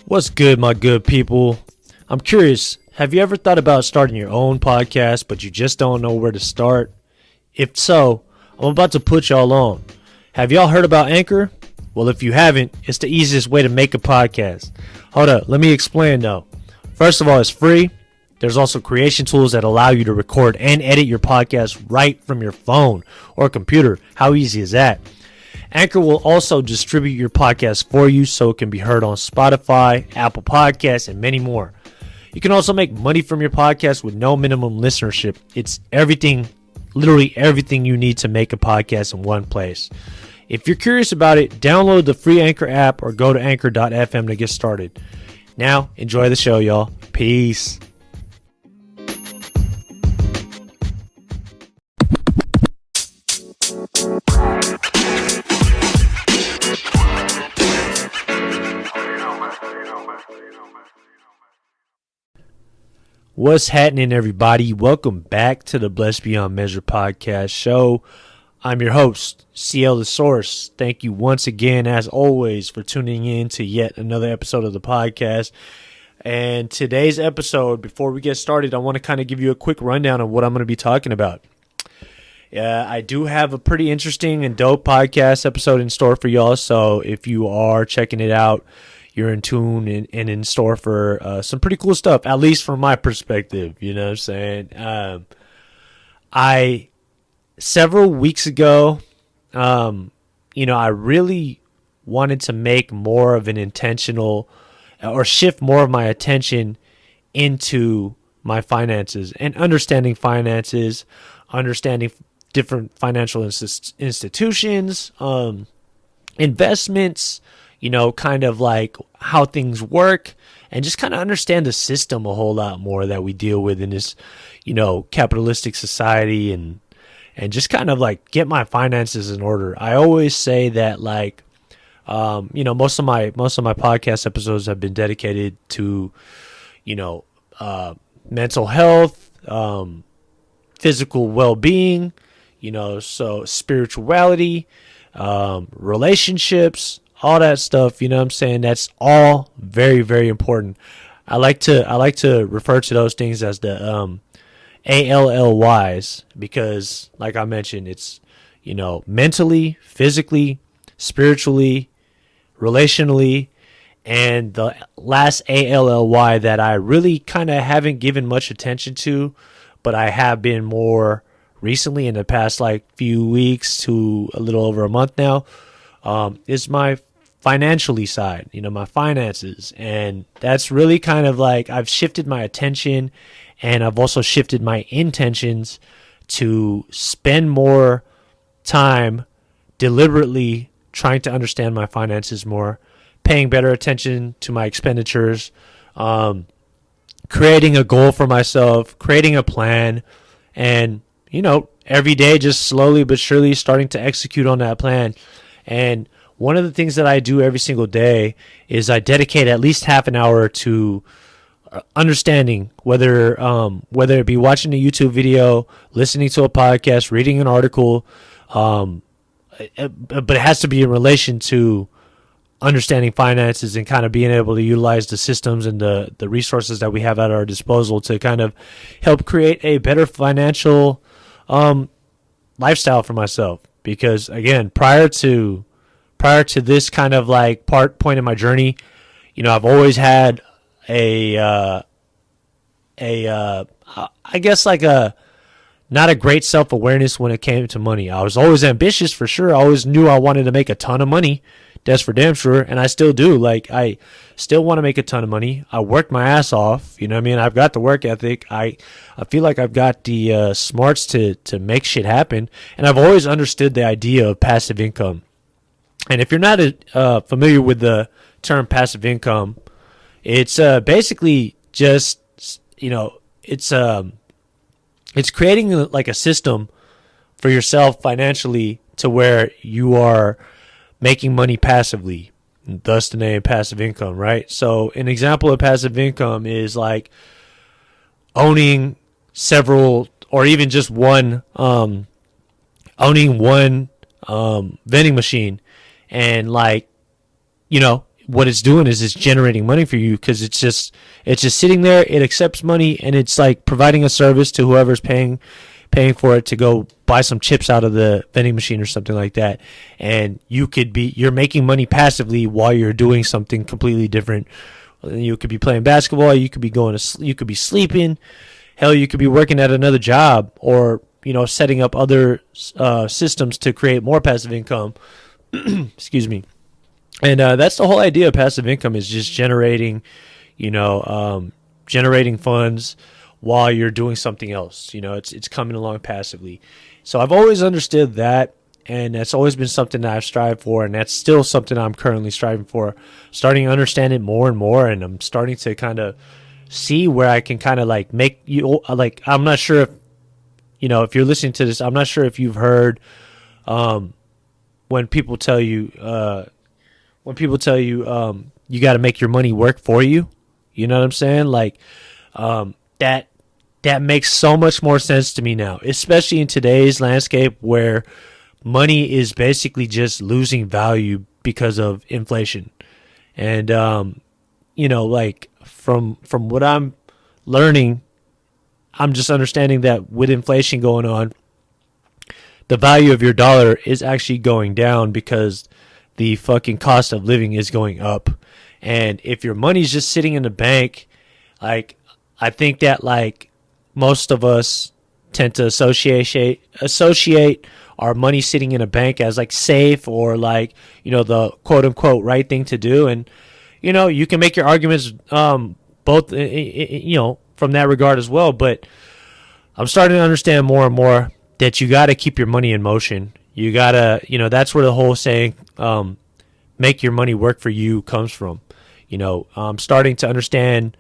What's good, my good people? I'm curious, have you ever thought about starting your own podcast, but you just don't know where to start? If so, I'm about to put y'all on. Have y'all heard about Anchor? Well, if you haven't, it's the easiest way to make a podcast. Hold up, let me explain though. First of all, it's free. There's also creation tools that allow you to record and edit your podcast right from your phone or computer. How easy is that? Anchor will also distribute your podcast for you so it can be heard on Spotify, Apple Podcasts, and many more. You can also make money from your podcast with no minimum listenership. It's everything, literally everything you need to make a podcast in one place. If you're curious about it, download the free Anchor app or go to anchor.fm to get started. Now, enjoy the show, y'all. Peace. What's happening, everybody? Welcome back to the Blessed Beyond Measure podcast show. I'm your host, CL The Source. Thank you once again, as always, for tuning in to yet another episode of the podcast. And today's episode, before we get started, I want to kind of give you a quick rundown of what I'm going to be talking about. I do have a pretty interesting and dope podcast episode in store for y'all, so if you are checking it out, you're in tune and in store for some pretty cool stuff, at least from my perspective, you know what I'm saying? Several weeks ago, I really wanted to make more of an intentional or shift more of my attention into my finances and understanding finances, understanding different financial institutions, investments, kind of like how things work, and just kind of understand the system a whole lot more that we deal with in this, capitalistic society, and just kind of like get my finances in order. I always say that most of my podcast episodes have been dedicated to, mental health, physical well-being, so spirituality, relationships, all that stuff, you know what I'm saying? That's all very, very important. I like to refer to those things as the ALLYs because, like I mentioned, it's, mentally, physically, spiritually, relationally, and the last ALLY that I really kind of haven't given much attention to, but I have been more recently in the past few weeks to a little over a month now, is my financially side, my finances. And that's really kind of I've shifted my attention, and I've also shifted my intentions to spend more time deliberately trying to understand my finances more, paying better attention to my expenditures, creating a goal for myself, creating a plan, and, every day just slowly but surely starting to execute on that plan. And one of the things that I do every single day is I dedicate at least half an hour to understanding, whether it be watching a YouTube video, listening to a podcast, reading an article, but it has to be in relation to understanding finances and kind of being able to utilize the systems and the resources that we have at our disposal to kind of help create a better financial lifestyle for myself. Because again, prior to this kind of point in my journey, I've always had I guess not a great self-awareness when it came to money. I was always ambitious for sure. I always knew I wanted to make a ton of money. That's for damn sure. And I still do. I still want to make a ton of money. I worked my ass off. You know what I mean? I've got the work ethic. I feel like I've got the smarts to make shit happen. And I've always understood the idea of passive income. And if you're not familiar with the term passive income, it's basically just, it's creating a system for yourself financially to where you are making money passively, thus the name passive income, right? So an example of passive income is owning several, or even just owning one vending machine, and what it's doing is it's generating money for you, because it's just sitting there. It accepts money, and it's like providing a service to whoever's paying for it to go buy some chips out of the vending machine or something like that. And you're making money passively while you're doing something completely different. You could be playing basketball, you could be you could be sleeping, hell, you could be working at another job, or setting up other systems to create more passive income. Excuse me. And that's the whole idea of passive income, is just generating funds while you're doing something else. It's coming along passively. So I've always understood that, and that's always been something that I've strived for, and that's still something I'm currently striving for. Starting to understand it more and more, and I'm starting to kind of see where I can kind of like make you like. I'm not sure if if you're listening to this, I'm not sure if you've heard when people tell you you got to make your money work for you. You know what I'm saying? Like that makes so much more sense to me now, especially in today's landscape where money is basically just losing value because of inflation. And like from what I'm learning, I'm just understanding that with inflation going on, the value of your dollar is actually going down because the fucking cost of living is going up. And if your money's just sitting in the bank, like, I think that like most of us tend to associate our money sitting in a bank as like safe, or like, the quote unquote right thing to do. And, you can make your arguments, both, from that regard as well. But I'm starting to understand more and more that you got to keep your money in motion. You got to, that's where the whole saying, make your money work for you comes from. I'm starting to understand,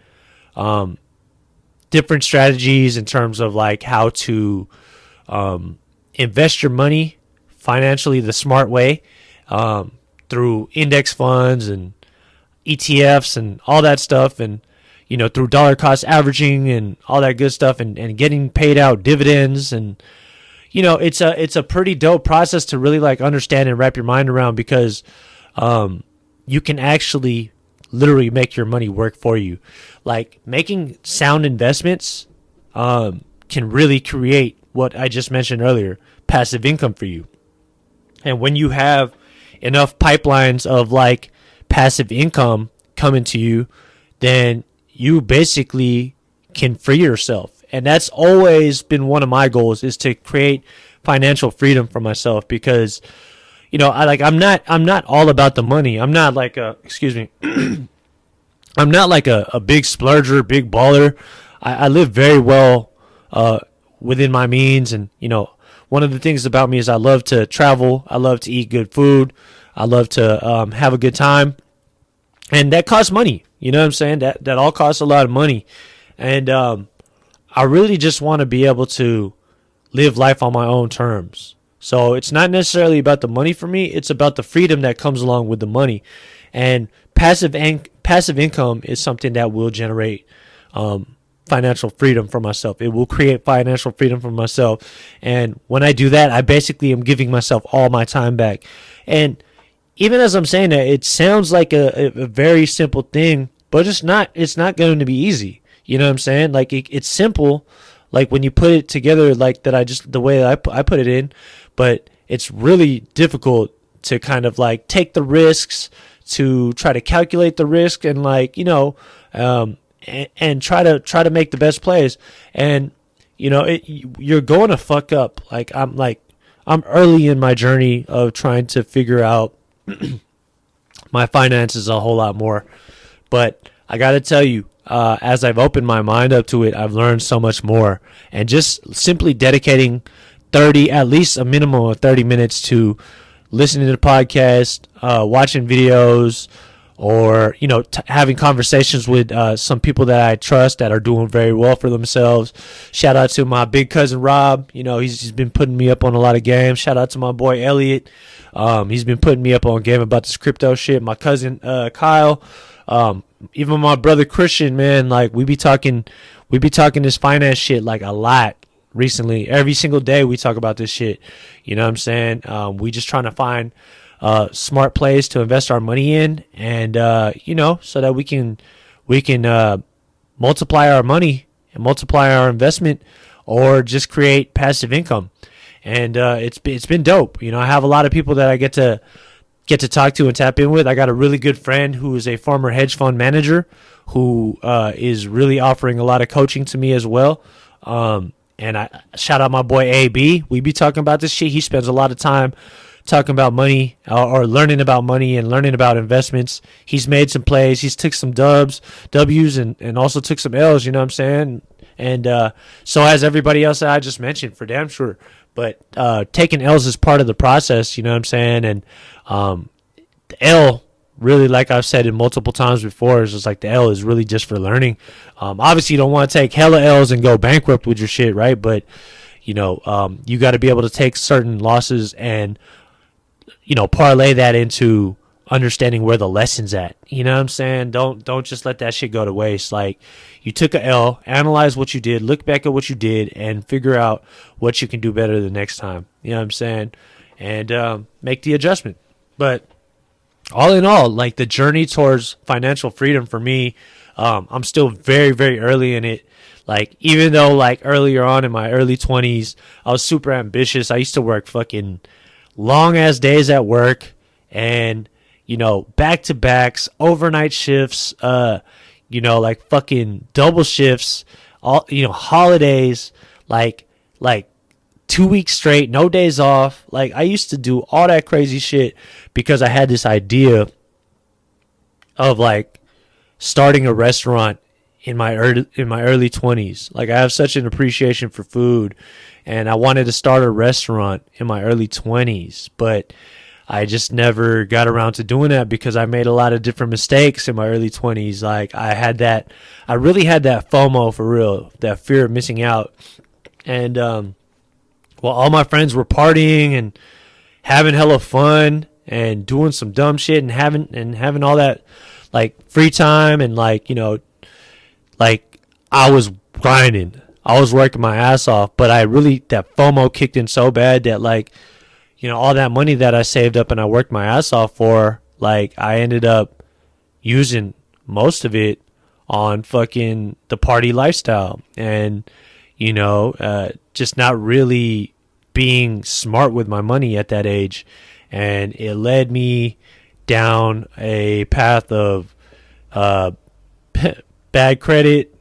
different strategies in terms of like how to invest your money financially the smart way, through index funds and ETFs and all that stuff, and through dollar cost averaging and all that good stuff, and getting paid out dividends. And it's a pretty dope process to really like understand and wrap your mind around, because you can actually literally make your money work for you. Like, making sound investments can really create what I just mentioned earlier, passive income for you. And when you have enough pipelines of like passive income coming to you, then you basically can free yourself. And that's always been one of my goals, is to create financial freedom for myself, because I'm not all about the money. I'm not like I'm not like a big splurger, big baller. I live very well within my means. And, one of the things about me is I love to travel. I love to eat good food. I love to have a good time. And that costs money. You know what I'm saying? That all costs a lot of money. And I really just want to be able to live life on my own terms. So it's not necessarily about the money for me. It's about the freedom that comes along with the money. And passive income is something that will generate financial freedom for myself. It will create financial freedom for myself. And when I do that, I basically am giving myself all my time back. And even as I'm saying that, it sounds like a very simple thing, but it's not going to be easy. You know what I'm saying? Like, it's simple, like when you put it together, like the way I put it in, but it's really difficult to kind of like take the risks, to try to calculate the risk, and like, and try to make the best plays. And, you're going to fuck up. I'm early in my journey of trying to figure out my finances a whole lot more. But I got to tell you, as I've opened my mind up to it, I've learned so much more. And just simply dedicating at least a minimum of 30 minutes to listening to the podcast, watching videos, or, having conversations with some people that I trust that are doing very well for themselves. Shout out to my big cousin Rob. He's been putting me up on a lot of games. Shout out to my boy Elliot. He's been putting me up on game about this crypto shit. My cousin Kyle. Even my brother Christian, man, like we be talking this finance shit like a lot recently. Every single day we talk about this shit. You know what I'm saying? We just trying to find smart plays to invest our money in, and so that we can multiply our money and multiply our investment, or just create passive income. And it's been dope. I have a lot of people that I get to talk to and tap in with. I got a really good friend who is a former hedge fund manager who is really offering a lot of coaching to me as well. And I shout out my boy AB. We be talking about this shit. He spends a lot of time talking about money, or learning about money and learning about investments. He's made some plays. He's took some W's, and also took some L's, you know what I'm saying? And so has everybody else that I just mentioned, for damn sure. But taking L's is part of the process, you know what I'm saying? And the L, really, like I've said it multiple times before, is just like the L is really just for learning. Obviously, you don't want to take hella L's and go bankrupt with your shit, right? But, you got to be able to take certain losses and, parlay that into understanding where the lesson's at. You know what I'm saying? Don't just let that shit go to waste. Like, you took a L, analyze what you did, look back at what you did, and figure out what you can do better the next time. You know what I'm saying? And make the adjustment. But all in all, like, the journey towards financial freedom for me, I'm still very, very early in it. Like, even though, like, earlier on in my early 20s, I was super ambitious. I used to work fucking long-ass days at work and, back-to-backs, overnight shifts, like fucking double shifts, all, holidays, like 2 weeks straight, no days off. Like, I used to do all that crazy shit because I had this idea of, like, starting a restaurant in my early 20s. Like, I have such an appreciation for food, and I wanted to start a restaurant in my early 20s, but I just never got around to doing that because I made a lot of different mistakes in my early 20s. Like, I really had that FOMO, for real, that fear of missing out. And while all my friends were partying and having hella fun and doing some dumb shit and having all that, like, free time, and, like, like, I was grinding. I was working my ass off, but that FOMO kicked in so bad that, like, all that money that I saved up and I worked my ass off for, like, I ended up using most of it on fucking the party lifestyle, and, just not really being smart with my money at that age. And it led me down a path of bad credit,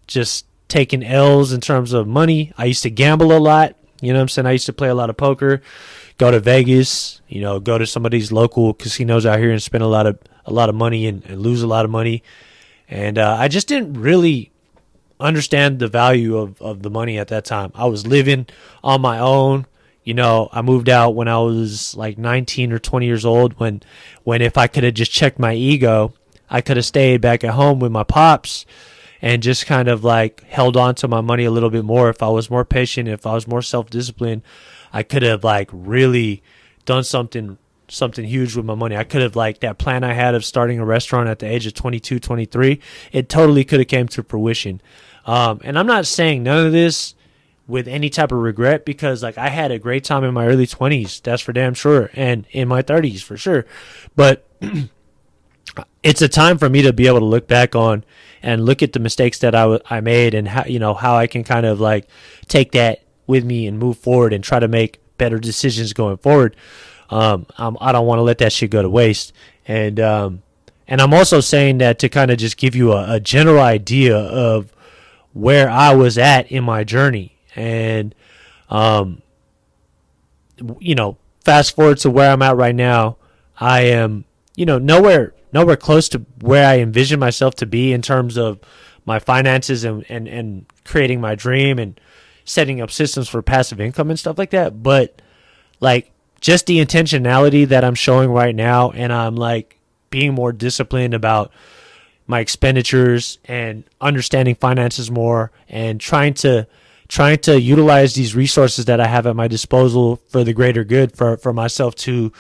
just taking L's in terms of money. I used to gamble a lot. You know what I'm saying? I used to play a lot of poker, go to Vegas, go to some of these local casinos out here and spend a lot of money and lose a lot of money. And I just didn't really understand the value of the money at that time. I was living on my own. I moved out when I was like 19 or 20 years old, when if I could have just checked my ego, I could have stayed back at home with my pops and just kind of, like, held on to my money a little bit more. If I was more patient, if I was more self-disciplined, I could have, like, really done something huge with my money. I could have, like, that plan I had of starting a restaurant at the age of 22, 23, it totally could have came to fruition. And I'm not saying none of this with any type of regret, because, like, I had a great time in my early 20s, that's for damn sure, and in my 30s for sure. But it's a time for me to be able to look back on and look at the mistakes that I made, and how I can kind of, like, take that with me and move forward and try to make better decisions going forward. I don't want to let that shit go to waste. And I'm also saying that to kind of just give you a general idea of where I was at in my journey. And, fast forward to where I'm at right now, I am, nowhere close to where I envision myself to be in terms of my finances and creating my dream and setting up systems for passive income and stuff like that. But, like, just the intentionality that I'm showing right now, and I'm, like, being more disciplined about my expenditures and understanding finances more, and trying to utilize these resources that I have at my disposal for the greater good, for myself to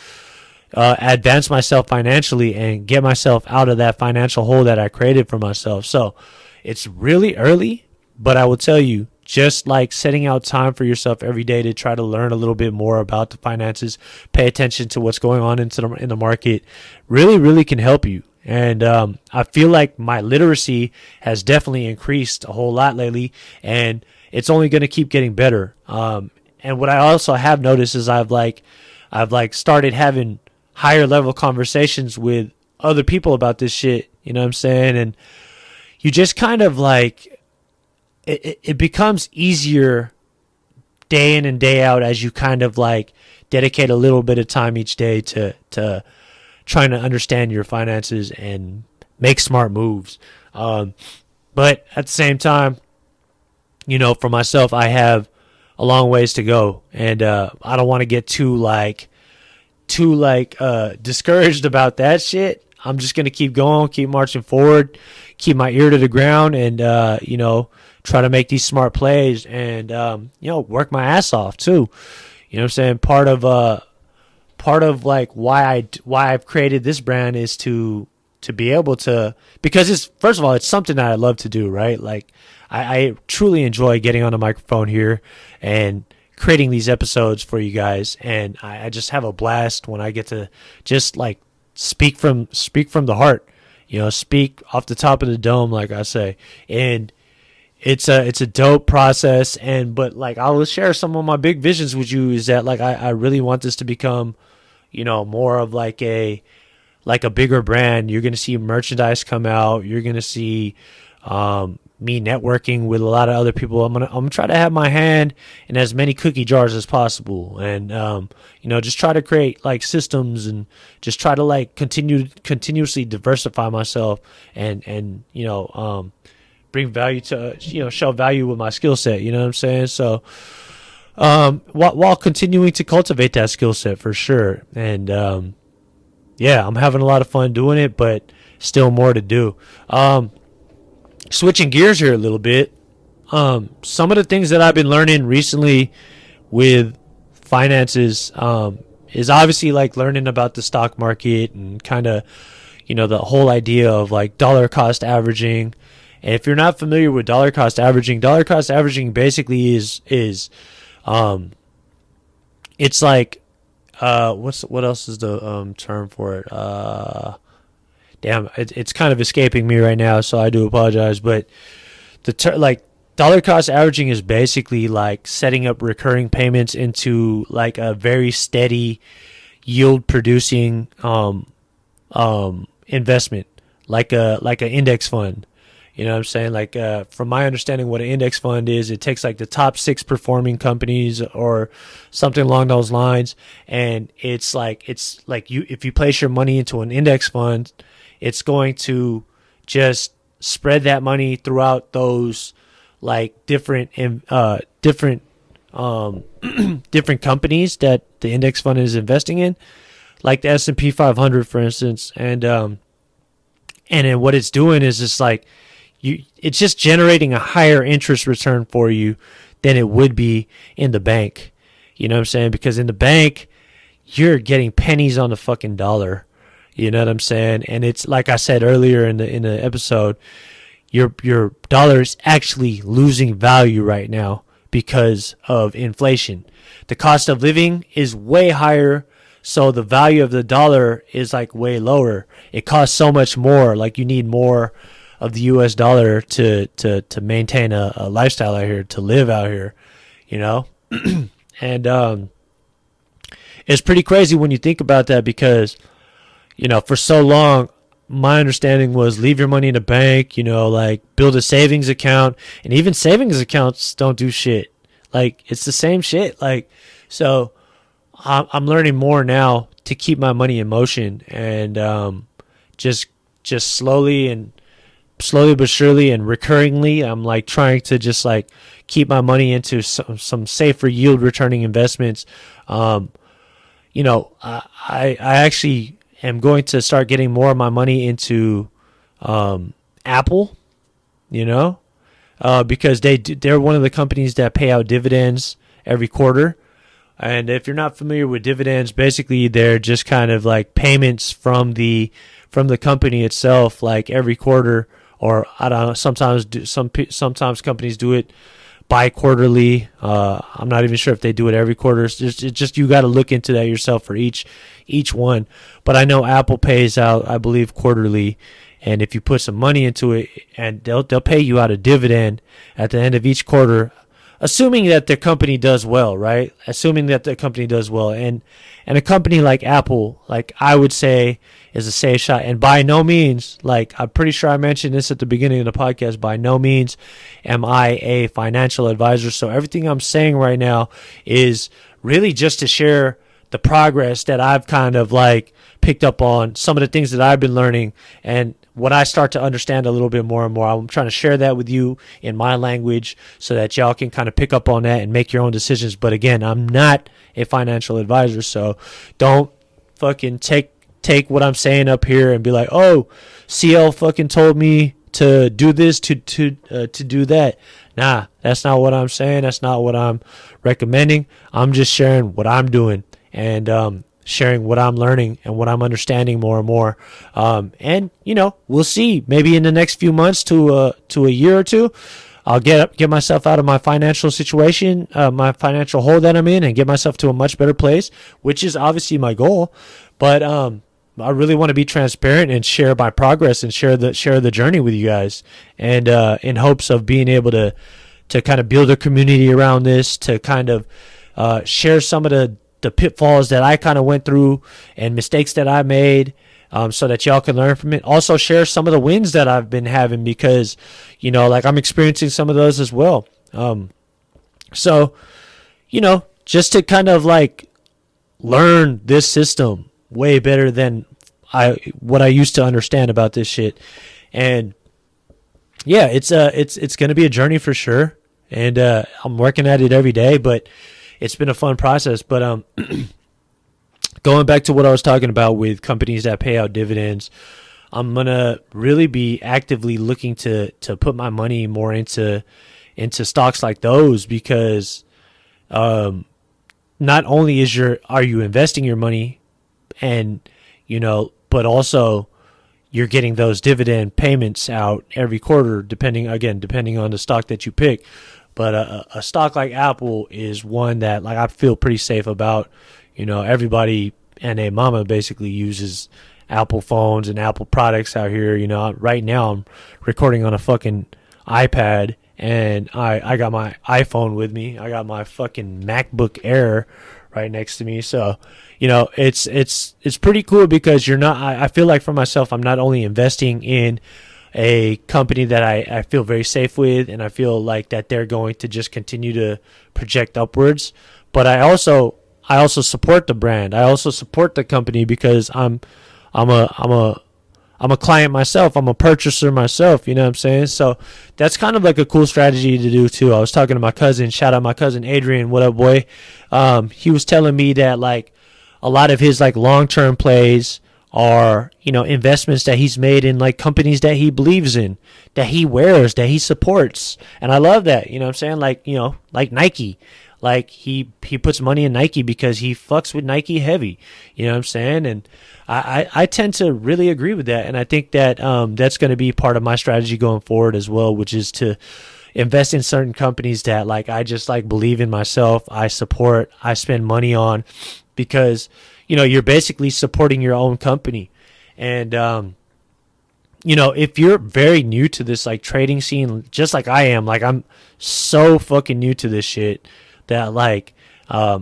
advance myself financially and get myself out of that financial hole that I created for myself. So it's really early, but I will tell you, just like setting out time for yourself every day to try to learn a little bit more about the finances, pay attention to what's going on in the market, really, really can help you. And I feel like my literacy has definitely increased a whole lot lately, and it's only going to keep getting better. And what I also have noticed is I've started having higher level conversations with other people about this shit. You know what I'm saying? And you just kind of like it becomes easier day in and day out as you kind of like dedicate a little bit of time each day to trying to understand your finances and make smart moves. But at the same time, you know, for myself, I have a long ways to go, and I don't want to get too discouraged about that shit. I'm just gonna keep going, keep marching forward, keep my ear to the ground, and you know, try to make these smart plays, and you know, work my ass off too. You know what I'm saying? Part of like why I've created this brand is to be able to, because it's, first of all, it's something that I love to do, right? Like I truly enjoy getting on the microphone here and creating these episodes for you guys, and I just have a blast when I get to just like speak from the heart, you know, speak off the top of the dome, like I say. And it's a dope process. And but like I will share some of my big visions with you, is that like I really want this to become, you know, more of like a bigger brand. You're gonna see merchandise come out. You're gonna see me networking with a lot of other people. I'm gonna try to have my hand in as many cookie jars as possible, and you know, just try to create like systems, and just try to like continuously diversify myself, and you know, bring value to, you know, show value with my skill set. You know what I'm saying? So while continuing to cultivate that skill set for sure. And yeah, I'm having a lot of fun doing it, but still more to do. Switching gears here a little bit, some of the things that I've been learning recently with finances is obviously like learning about the stock market, and kind of, you know, the whole idea of like dollar cost averaging. And if you're not familiar with dollar cost averaging basically is it's like what else is the term for it? Damn, it's kind of escaping me right now, so I do apologize. But like dollar cost averaging is basically like setting up recurring payments into like a very steady yield producing investment, like an index fund. You know what I'm saying? Like, from my understanding, what an index fund is, it takes like the top 6 performing companies or something along those lines. And it's like you, if you place your money into an index fund, it's going to just spread that money throughout those like different different companies that the index fund is investing in, like the S&P 500, for instance. And then what it's doing is just like, it's just generating a higher interest return for you than it would be in the bank. You know what I'm saying? Because in the bank, you're getting pennies on the fucking dollar. You know what I'm saying? And it's like I said earlier in the episode, your dollar is actually losing value right now because of inflation. The cost of living is way higher, so the value of the dollar is like way lower. It costs so much more. Like, you need more of the US dollar to maintain a lifestyle out here, to live out here, you know? And it's pretty crazy when you think about that, because, you know, for so long, my understanding was leave your money in a bank, you know, like build a savings account, and even savings accounts don't do shit. Like, it's the same shit. Like, so I'm learning more now to keep my money in motion, and just slowly but surely and recurringly, I'm like trying to just like keep my money into some safer yield returning investments. You know, I actually am going to start getting more of my money into Apple, you know, because they're one of the companies that pay out dividends every quarter. And if you're not familiar with dividends, basically they're just kind of like payments from the company itself, like every quarter, or I don't know. Sometimes companies do it bi-quarterly. I'm not even sure if they do it every quarter. It's just you got to look into that yourself for each one. But I know Apple pays out, I believe, quarterly. And if you put some money into it, and they'll pay you out a dividend at the end of each quarter, assuming that the company does well, right? Assuming that the company does well. And a company like Apple, like I would say, is a safe shot. And by no means, like I'm pretty sure I mentioned this at the beginning of the podcast, by no means am I a financial advisor. So everything I'm saying right now is really just to share the progress that I've kind of like picked up on, some of the things that I've been learning, and what I start to understand a little bit more and more. I'm trying to share that with you in my language so that y'all can kind of pick up on that and make your own decisions. But again, I'm not a financial advisor, so don't fucking take what I'm saying up here and be like, oh, CL fucking told me to do this, to do that. Nah, that's not what I'm saying. That's not what I'm recommending. I'm just sharing what I'm doing and sharing what I'm learning and what I'm understanding more and more. And you know, we'll see. Maybe in the next few months to a year or two, I'll get myself out of my financial situation, my financial hole that I'm in, and get myself to a much better place, which is obviously my goal. But I really want to be transparent and share my progress and share the journey with you guys, and in hopes of being able to kind of build a community around this, to kind of share some of the pitfalls that I kind of went through and mistakes that I made, so that y'all can learn from it. Also share some of the wins that I've been having, because, you know, like I'm experiencing some of those as well. So, you know, just to kind of like learn this system way better than what I used to understand about this shit. And yeah, it's going to be a journey for sure. And I'm working at it every day, but it's been a fun process. But going back to what I was talking about with companies that pay out dividends, I'm going to really be actively looking to put my money more into stocks like those, because not only are you investing your money, and you know, but also you're getting those dividend payments out every quarter, depending on the stock that you pick. But a stock like Apple is one that, like, I feel pretty safe about. You know, everybody and their mama basically uses Apple phones and Apple products out here. You know, right now I'm recording on a fucking iPad, and I got my iPhone with me. I got my fucking MacBook Air right next to me. So, you know, it's pretty cool, because I feel like for myself, I'm not only investing in a company that I feel very safe with, and I feel like that they're going to just continue to project upwards, but I also support the brand. I also support the company, because I'm a client myself. I'm a purchaser myself. You know what I'm saying? So that's kind of like a cool strategy to do too. I was talking to my cousin. Shout out my cousin Adrian. What up, boy? He was telling me that like a lot of his like long-term plays are, you know, investments that he's made in like companies that he believes in, that he wears, that he supports. And I love that. You know what I'm saying? Like, you know, like Nike. Like he puts money in Nike because he fucks with Nike heavy. You know what I'm saying? And I tend to really agree with that. And I think that that's going to be part of my strategy going forward as well, which is to invest in certain companies that like I just like believe in myself, I support, I spend money on, because, you know, you're basically supporting your own company. And you know, if you're very new to this like trading scene, just like I am, like I'm so fucking new to this shit that like I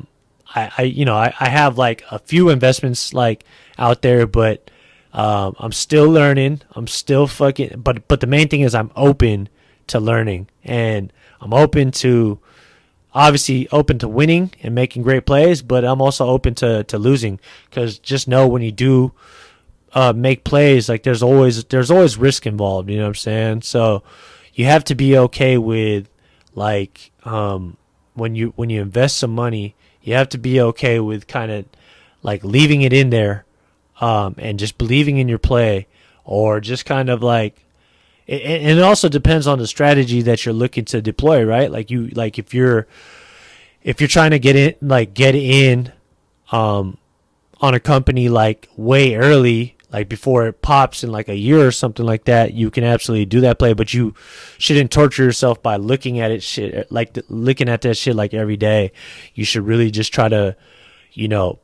have like a few investments like out there, but I'm still learning. I'm still fucking but the main thing is I'm open to learning, and I'm obviously open to winning and making great plays, but I'm also open to losing, because just know when you do make plays, like there's always risk involved, you know what I'm saying? So you have to be okay with like when you invest some money, you have to be okay with kind of like leaving it in there and just believing in your play, or just kind of like it also depends on the strategy that you're looking to deploy, right? Like if you're trying to get in on a company like way early, like before it pops in like a year or something like that, you can absolutely do that play, but you shouldn't torture yourself by looking at it shit like looking at that shit like every day. You should really just try to, you know,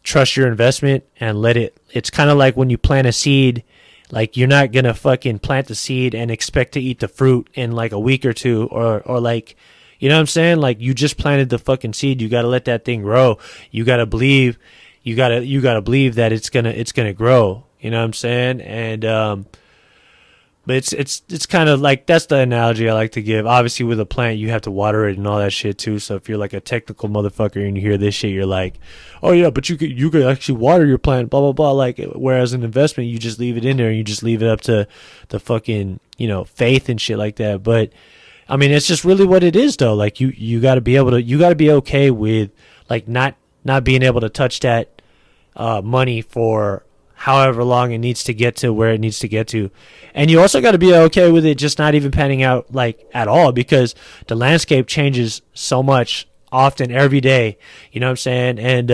trust your investment and let it. It's kind of like when you plant a seed. Like, you're not gonna fucking plant the seed and expect to eat the fruit in like a week or two, or like, you know what I'm saying? Like, you just planted the fucking seed. You gotta let that thing grow. You gotta believe. You gotta believe that it's gonna grow. You know what I'm saying? And but it's kind of like, that's the analogy I like to give. Obviously, with a plant, you have to water it and all that shit too. So if you're like a technical motherfucker and you hear this shit, you're like, oh yeah, but you could actually water your plant, blah blah blah. Like, whereas an investment, you just leave it in there and you just leave it up to the fucking, you know, faith and shit like that. But I mean, it's just really what it is though. Like, you got to be able to, you got to be okay with like not being able to touch that money for however long it needs to get to where it needs to get to. And you also got to be okay with it just not even panning out like at all, because the landscape changes so much often every day. You know what I'm saying? And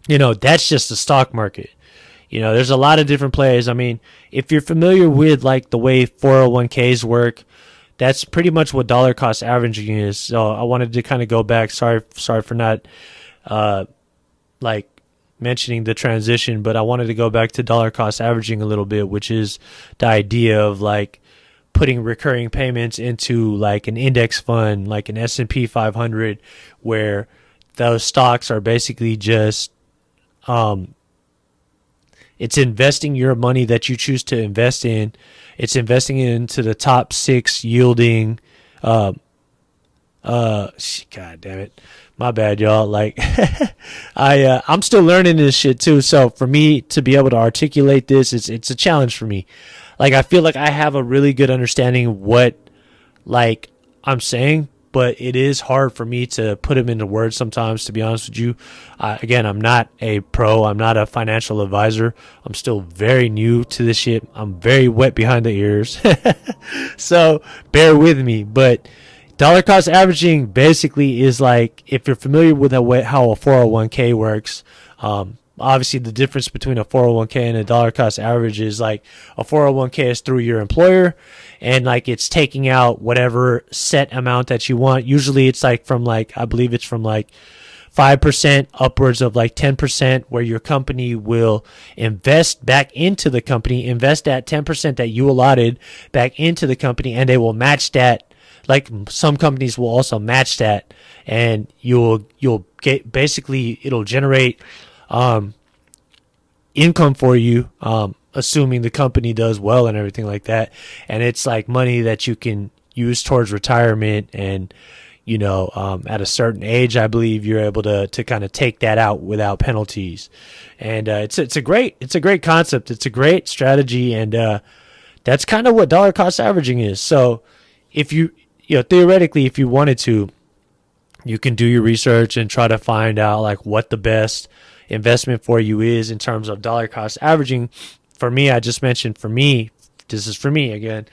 you know, that's just the stock market. You know, there's a lot of different plays. I mean, if you're familiar with like the way 401ks work, that's pretty much what dollar cost averaging is. So I wanted to kind of go back. Sorry for not like mentioning the transition, but I wanted to go back to dollar cost averaging a little bit, which is the idea of like putting recurring payments into like an index fund, like an S&P 500, where those stocks are basically just it's investing your money that you choose to invest in. It's investing into the top 6 yielding God damn it. My bad, y'all. Like, I'm still learning this shit too. So for me to be able to articulate this, it's a challenge for me. Like, I feel like I have a really good understanding of what, like, I'm saying, but it is hard for me to put them into words sometimes, to be honest with you. Again, I'm not a pro. I'm not a financial advisor. I'm still very new to this shit. I'm very wet behind the ears. So bear with me. But dollar cost averaging basically is like, if you're familiar with how a 401k works, obviously the difference between a 401k and a dollar cost average is like a 401k is through your employer, and like it's taking out whatever set amount that you want. Usually it's like from like, I believe it's from like 5% upwards of like 10%, where your company will invest back into the company, invest that 10% that you allotted back into the company, and they will match that. Like, some companies will also match that, and you'll get, basically it'll generate income for you, assuming the company does well and everything like that. And it's like money that you can use towards retirement, and you know, at a certain age, I believe you're able to kind of take that out without penalties. And it's a great concept. It's a great strategy, and that's kind of what dollar cost averaging is. So if you know, theoretically, if you wanted to, you can do your research and try to find out like what the best investment for you is in terms of dollar cost averaging. For me, I just mentioned, for me, this is for me again,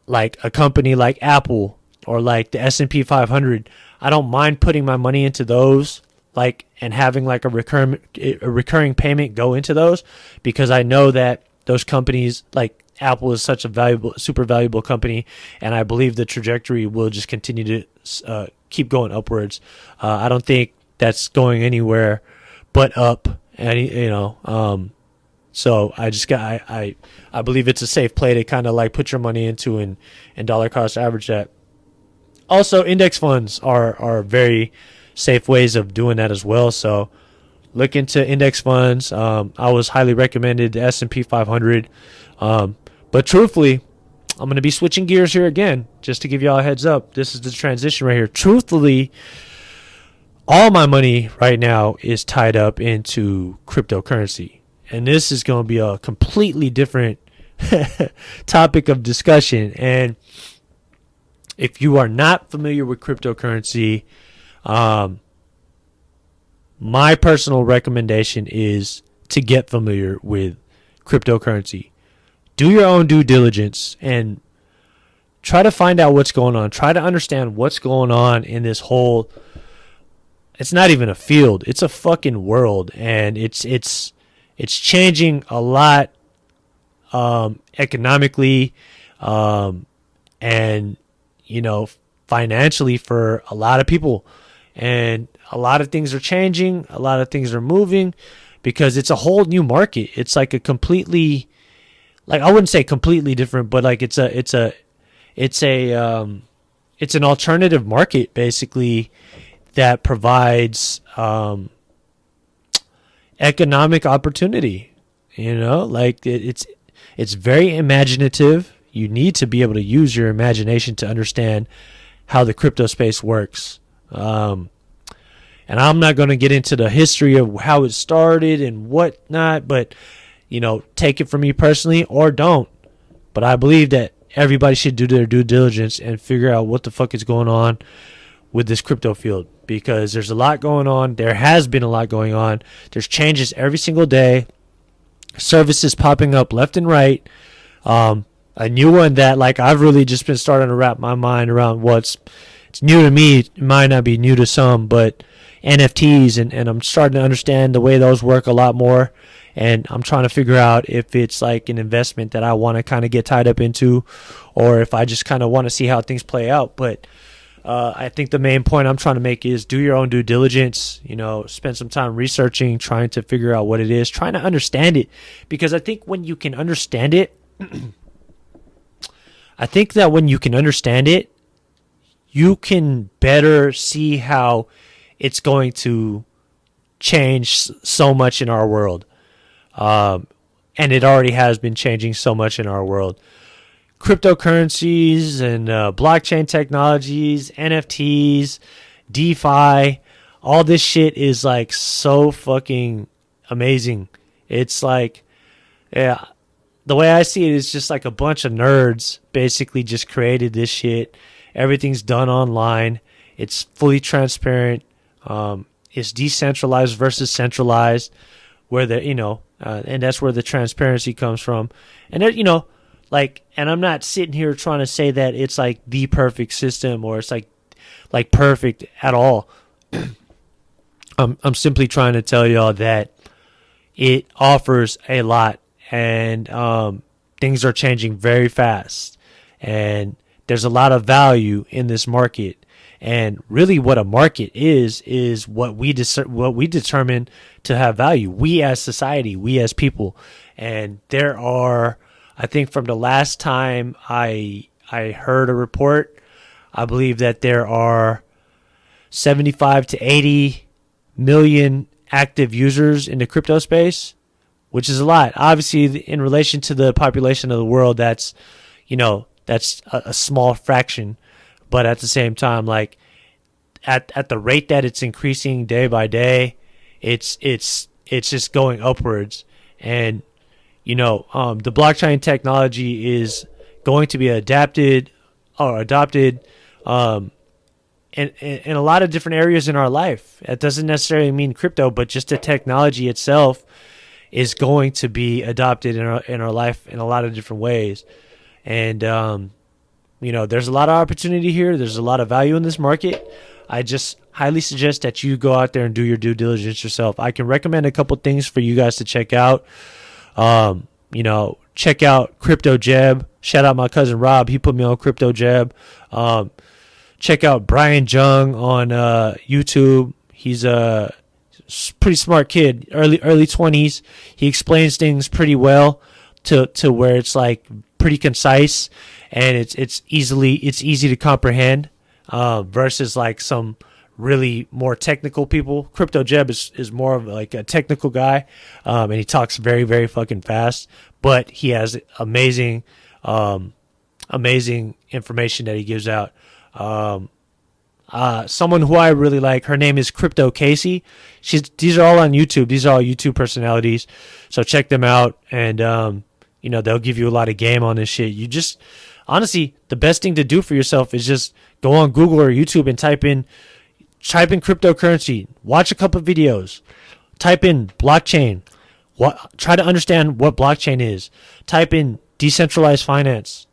like a company like Apple or like the S&P 500, I don't mind putting my money into those, like, and having like a recurring payment go into those, because I know that those companies, like Apple, is such a super valuable company, and I believe the trajectory will just continue to keep going upwards. I don't think that's going anywhere but up, and you know, so I believe it's a safe play to kind of like put your money into and dollar cost average that. Also, index funds are very safe ways of doing that as well. So look into index funds. I was highly recommended the S&P 500. But truthfully, I'm going to be switching gears here again, just to give y'all a heads up. This is the transition right here. Truthfully, all my money right now is tied up into cryptocurrency. And this is going to be a completely different topic of discussion. And if you are not familiar with cryptocurrency, my personal recommendation is to get familiar with cryptocurrency. Do your own due diligence and try to find out what's going on. Try to understand what's going on in this whole, it's not even a field, it's a fucking world, and it's it's changing a lot economically, and financially for a lot of people. And a lot of things are changing, a lot of things are moving, because it's a whole new market. It's like a completely, like, I wouldn't say completely different, but like it's an alternative market basically that provides economic opportunity. Like it's very imaginative. You need to be able to use your imagination to understand how the crypto space works. And I'm not going to get into the history of how it started and whatnot, but, take it from me personally or don't. But I believe that everybody should do their due diligence and figure out what the fuck is going on with this crypto field, because there's a lot going on. There has been a lot going on. There's changes every single day. Services popping up left and right. A new one that, like, I've really just been starting to wrap my mind around. It's new to me. It might not be new to some, but NFTs, and I'm starting to understand the way those work a lot more. And I'm trying to figure out if it's like an investment that I want to kind of get tied up into, or if I just kind of want to see how things play out. But I think the main point I'm trying to make is do your own due diligence, spend some time researching, trying to figure out what it is, trying to understand it. Because I think when you can understand it, you can better see how it's going to change so much in our world. And it already has been changing so much in our world. Cryptocurrencies and blockchain technologies, NFTs, DeFi, all this shit is like so fucking amazing. It's like, yeah, the way I see it is just like a bunch of nerds basically just created this shit. Everything's done online. It's fully transparent. It's decentralized versus centralized, where and that's where the transparency comes from. And there, and I'm not sitting here trying to say that it's like the perfect system or it's like perfect at all. I'm simply trying to tell y'all that it offers a lot, and things are changing very fast, and there's a lot of value in this market. And really what a market is what we determine to have value. We as society, we as people. And there are, I think from the last time I heard a report, I believe that there are 75 to 80 million active users in the crypto space, which is a lot. Obviously, in relation to the population of the world, that's a small fraction. But at the same time, like at the rate that it's increasing day by day, it's just going upwards. And the blockchain technology is going to be adopted in a lot of different areas in our life. It doesn't necessarily mean crypto, but just the technology itself is going to be adopted in our life in a lot of different ways. And there's a lot of opportunity here. There's a lot of value in this market. I just highly suggest that you go out there and do your due diligence yourself. I can recommend a couple things for you guys to check out. Check out Crypto Jeb. Shout out my cousin Rob. He put me on Crypto Jeb. Check out Brian Jung on YouTube. He's a pretty smart kid, early 20s. He explains things pretty well to where it's like pretty concise, and it's easy to comprehend, versus like some really more technical people. Crypto Jeb is more of like a technical guy, and he talks very, very fucking fast, but he has amazing information that he gives out. Someone who I really like, her name is Crypto Casey. These are all on YouTube. These are all YouTube personalities, so check them out, and they'll give you a lot of game on this shit. You just, honestly, the best thing to do for yourself is just go on Google or YouTube and type in cryptocurrency, watch a couple videos, type in blockchain, try to understand what blockchain is, type in decentralized finance,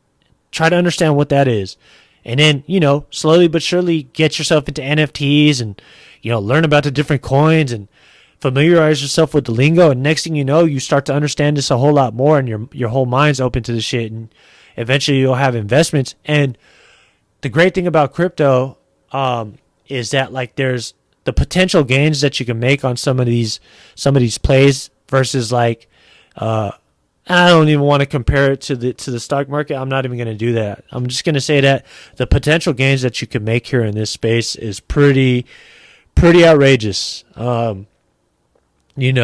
try to understand what that is. And then, slowly but surely get yourself into NFTs and, learn about the different coins and familiarize yourself with the lingo, and next thing you know, you start to understand this a whole lot more, and your whole mind's open to the shit, and eventually you'll have investments. And the great thing about crypto is that like there's the potential gains that you can make on some of these plays versus like I don't even want to compare it to the stock market. I'm not even going to do that. I'm just going to say that the potential gains that you can make here in this space is pretty outrageous. I mean,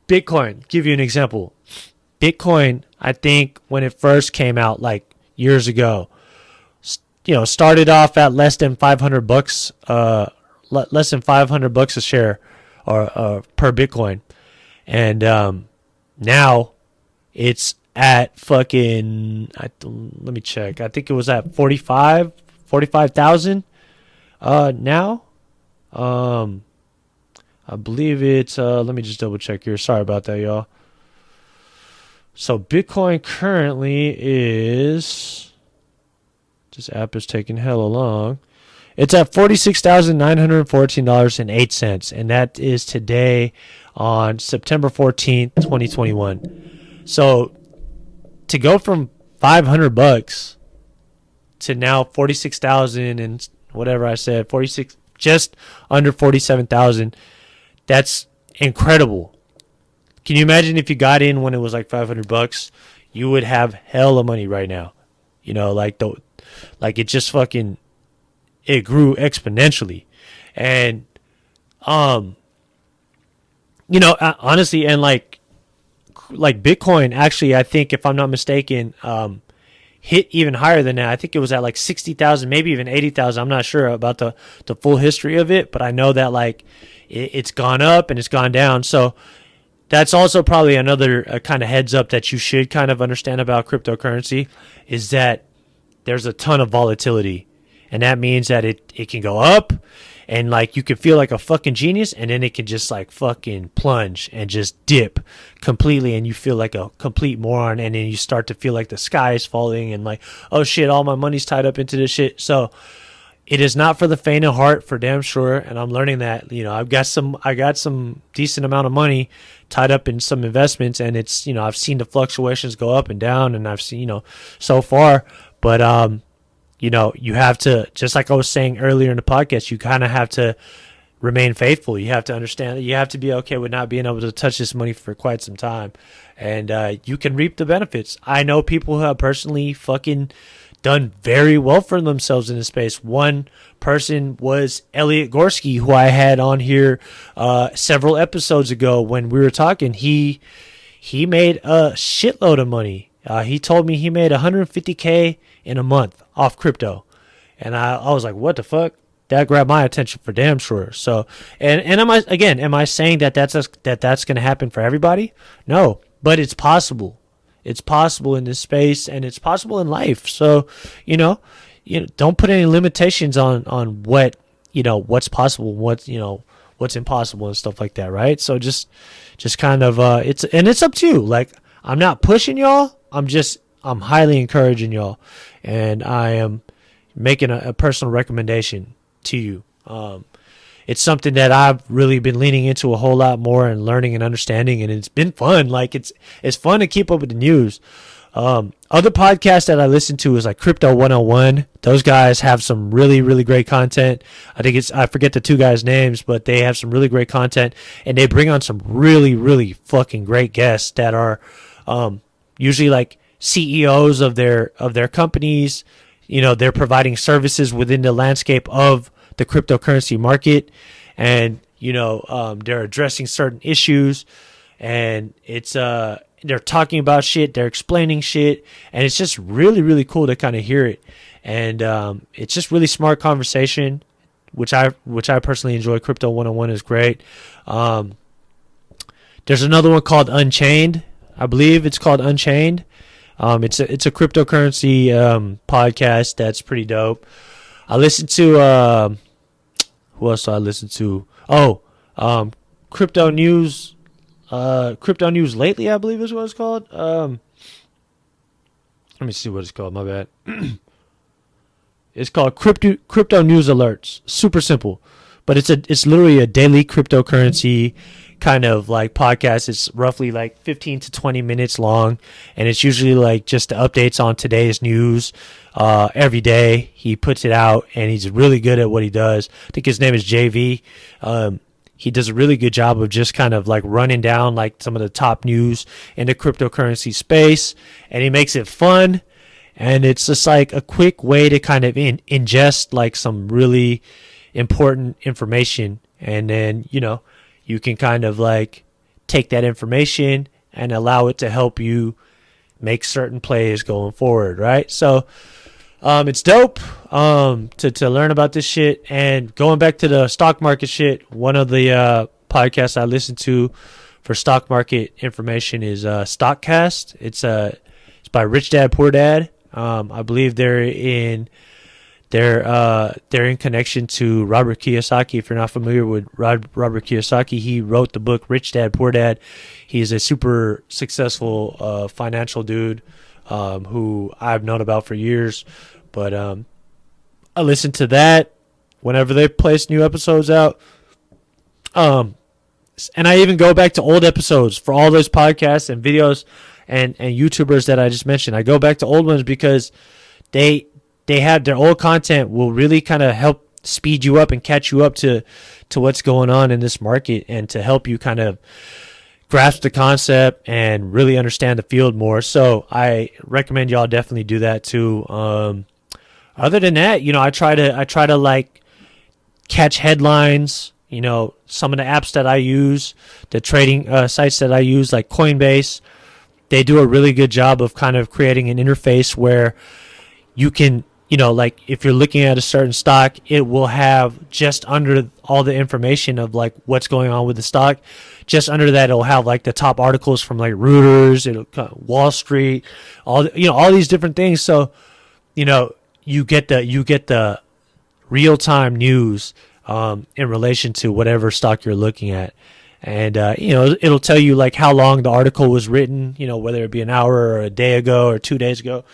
Bitcoin, give you an example. Bitcoin, I think when it first came out like years ago, started off at less than $500, less than $500 a share or per Bitcoin. And now it's at fucking, let me check. I think it was at 45,000 now. I believe it's, let me just double check here. Sorry about that, y'all. So Bitcoin currently is, this app is taking hella long. It's at $46,914.08, and that is today on September 14th, 2021. So to go from $500 to now 46,000 and whatever I said, 46, just under 47,000, that's incredible. Can you imagine if you got in when it was like $500? You would have hella money right now. Like it just fucking, it grew exponentially. And honestly, and like Bitcoin actually, I think if I'm not mistaken, hit even higher than that. I think it was at like 60,000, maybe even 80,000. I'm not sure about the full history of it, but I know that like it's gone up and it's gone down. So that's also probably another kind of heads up that you should kind of understand about cryptocurrency, is that there's a ton of volatility. And that means that it can go up and like you can feel like a fucking genius, and then it can just like fucking plunge and just dip completely, and you feel like a complete moron, and then you start to feel like the sky is falling and like, oh shit, all my money's tied up into this shit. So it is not for the faint of heart, for damn sure. And I'm learning that, I got some decent amount of money tied up in some investments, and it's, I've seen the fluctuations go up and down, and I've seen, so far, but, you have to, just like I was saying earlier in the podcast, you kind of have to remain faithful. You have to understand that you have to be okay with not being able to touch this money for quite some time. And you can reap the benefits. I know people who have personally fucking done very well for themselves in this space. One person was Elliot Gorski, who I had on here several episodes ago when we were talking. He made a shitload of money. He told me he made $150K in a month off crypto. And I was like, what the fuck? That grabbed my attention for damn sure. So, and am I saying that that's going to happen for everybody? No, but it's possible. It's possible in this space, and it's possible in life. So, don't put any limitations on what, what's possible, what's impossible and stuff like that. Right. So just kind of, it's up to you. Like, I'm not pushing y'all. I'm highly encouraging y'all, and I am making a personal recommendation to you. It's something that I've really been leaning into a whole lot more and learning and understanding, and it's been fun. Like it's fun to keep up with the news. Other podcasts that I listen to is like Crypto 101. Those guys have some really, really great content. I forget the two guys' names, but they have some really great content, and they bring on some really, really fucking great guests that are usually like CEOs of their companies. They're providing services within the landscape of the cryptocurrency market, and they're addressing certain issues, and it's they're talking about shit, they're explaining shit, and it's just really, really cool to kind of hear it. And it's just really smart conversation, which I personally enjoy. Crypto 101 is great. There's another one called Unchained. I believe it's called Unchained. It's a cryptocurrency podcast that's pretty dope. I listen to who else do I listen to? Crypto News Lately, I believe is what it's called. Let me see what it's called. My bad. It's called Crypto News Alerts. Super simple, but it's literally a daily cryptocurrency kind of like podcast. It's roughly like 15 to 20 minutes long, and it's usually like just the updates on today's news. Every day he puts it out, and he's really good at what he does. I think his name is JV. He does a really good job of just kind of like running down like some of the top news in the cryptocurrency space, and he makes it fun. And it's just like a quick way to kind of ingest like some really important information. And then, you can kind of like take that information and allow it to help you make certain plays going forward, right? So it's dope to learn about this shit. And going back to the stock market shit, one of the podcasts I listen to for stock market information is Stockcast. It's by Rich Dad Poor Dad. I believe they're in connection to Robert Kiyosaki. If you're not familiar with Robert Kiyosaki, he wrote the book Rich Dad Poor Dad. He's a super successful financial dude who I've known about for years. But I listen to that whenever they place new episodes out. And I even go back to old episodes for all those podcasts and videos and YouTubers that I just mentioned. I go back to old ones because they have their old content will really kind of help speed you up and catch you up to what's going on in this market, and to help you kind of grasp the concept and really understand the field more. So I recommend y'all definitely do that too. Other than that, I try to like catch headlines. Some of the apps that I use, the trading sites that I use, like Coinbase, they do a really good job of kind of creating an interface where you can, like if you're looking at a certain stock, it will have just under all the information of like what's going on with the stock. Just under that, it'll have like the top articles from like Reuters, Wall Street, all these different things. So, you get the real time news in relation to whatever stock you're looking at. And, it'll tell you like how long the article was written, whether it be an hour or a day ago or 2 days ago,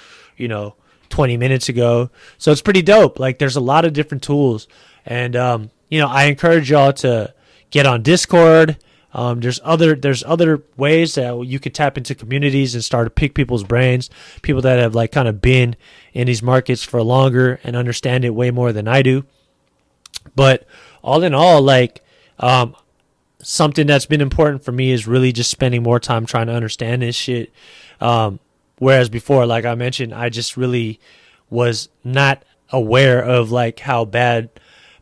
20 minutes ago. So it's pretty dope. Like there's a lot of different tools. And, I encourage y'all to get on Discord. There's other ways that you could tap into communities and start to pick people's brains, people that have like kind of been in these markets for longer and understand it way more than I do. But all in all, like, something that's been important for me is really just spending more time trying to understand this shit. Whereas before, like I mentioned, I just really was not aware of like how bad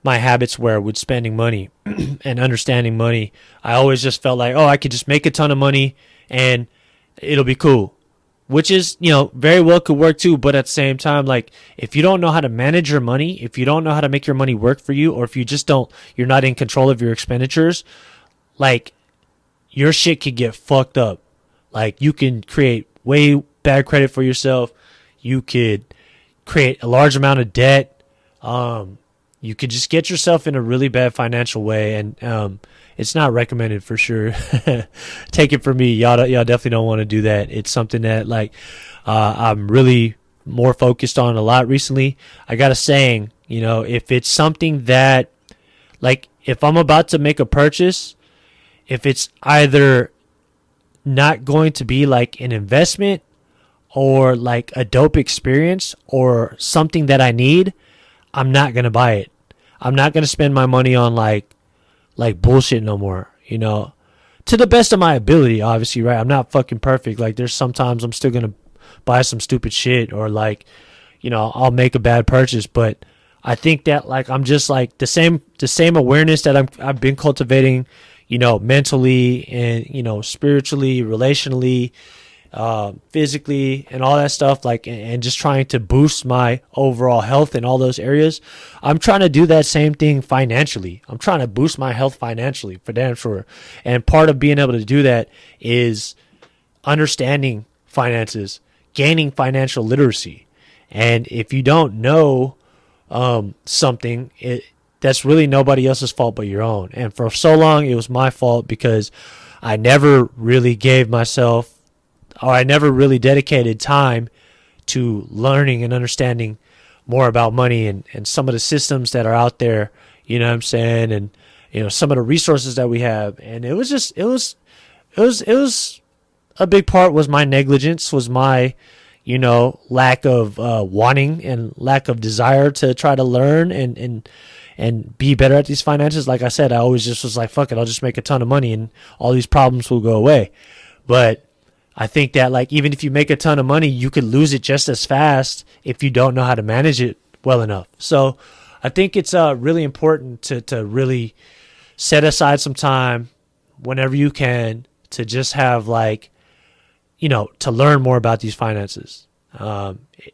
my habits were with spending money and understanding money. I always just felt like, I could just make a ton of money and it'll be cool, which is, very well could work too. But at the same time, like if you don't know how to manage your money, if you don't know how to make your money work for you, or if you just you're not in control of your expenditures, like your shit could get fucked up. Like you can create way bad credit for yourself. You could create a large amount of debt. You could just get yourself in a really bad financial way, and it's not recommended for sure. Take it from me, y'all definitely don't want to do that. It's something that like I'm really more focused on a lot recently. I got a saying, if it's something that like if I'm about to make a purchase, if it's either not going to be like an investment or like a dope experience or something that I need, I'm not going to buy it. I'm not going to spend my money on like bullshit no more, to the best of my ability, obviously, right? I'm not fucking perfect. Like there's sometimes I'm still going to buy some stupid shit or like, I'll make a bad purchase, but I think that like I'm just like the same awareness that I've been cultivating, mentally and, spiritually, relationally, physically and all that stuff, like, and just trying to boost my overall health in all those areas. I'm trying to do that same thing financially. I'm trying to boost my health financially for damn sure. And part of being able to do that is understanding finances, gaining financial literacy. And if you don't know something, that's really nobody else's fault but your own. And for so long, it was my fault because I never really gave myself, or I never really dedicated time to learning and understanding more about money and some of the systems that are out there, you know what I'm saying? And, some of the resources that we have. And it was a big part was my negligence, was my, lack of wanting and lack of desire to try to learn and be better at these finances. Like I said, I always just was like, fuck it, I'll just make a ton of money and all these problems will go away. But I think that, like, even if you make a ton of money, you could lose it just as fast if you don't know how to manage it well enough. So I think it's really important to really set aside some time whenever you can to just have, like, to learn more about these finances.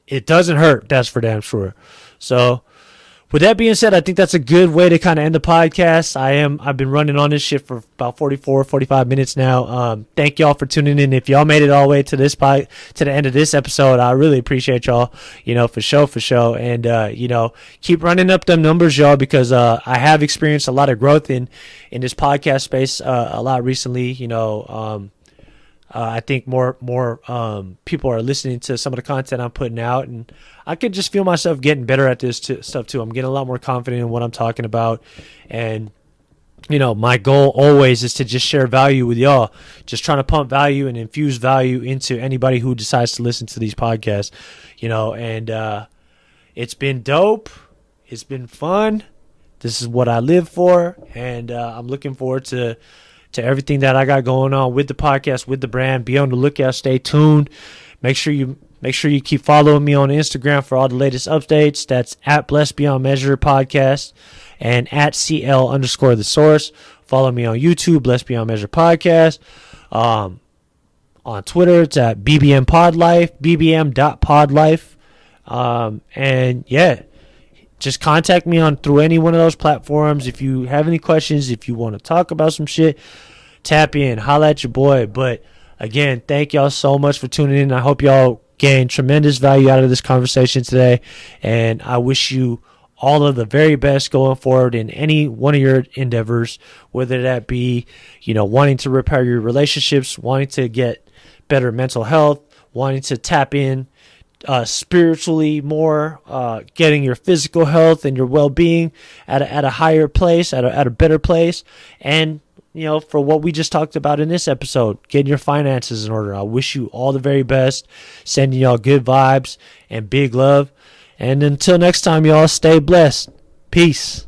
It doesn't hurt, that's for damn sure. So with that being said, I think that's a good way to kind of end the podcast. I've been running on this shit for about 45 minutes now. Thank y'all for tuning in. If y'all made it all the way to to the end of this episode, I really appreciate y'all, for sure. And, keep running up them numbers, y'all, because, I have experienced a lot of growth in this podcast space, a lot recently, I think more people are listening to some of the content I'm putting out, and I could just feel myself getting better at this stuff too. I'm getting a lot more confident in what I'm talking about, and my goal always is to just share value with y'all, just trying to pump value and infuse value into anybody who decides to listen to these podcasts, and it's been dope. It's been fun. This is what I live for, and I'm looking forward to everything that I got going on with the podcast, with the brand. Be on the lookout. Stay tuned. Make sure you keep following me on Instagram for all the latest updates. That's at Blessed Beyond Measure Podcast and at CL_the Source. Follow me on YouTube, Blessed Beyond Measure Podcast. On Twitter, it's at BBM Podlife, bbm.podlife. And yeah, just contact me through any one of those platforms. If you have any questions, if you want to talk about some shit, tap in, holla at your boy. But again, thank y'all so much for tuning in. I hope y'all gained tremendous value out of this conversation today. And I wish you all of the very best going forward in any one of your endeavors, whether that be, wanting to repair your relationships, wanting to get better mental health, wanting to tap in spiritually more, getting your physical health and your well-being at a higher place, at a better place, and for what we just talked about in this episode, getting your finances in order. I wish you all the very best, sending y'all good vibes and big love, and until next time, y'all, stay blessed. Peace.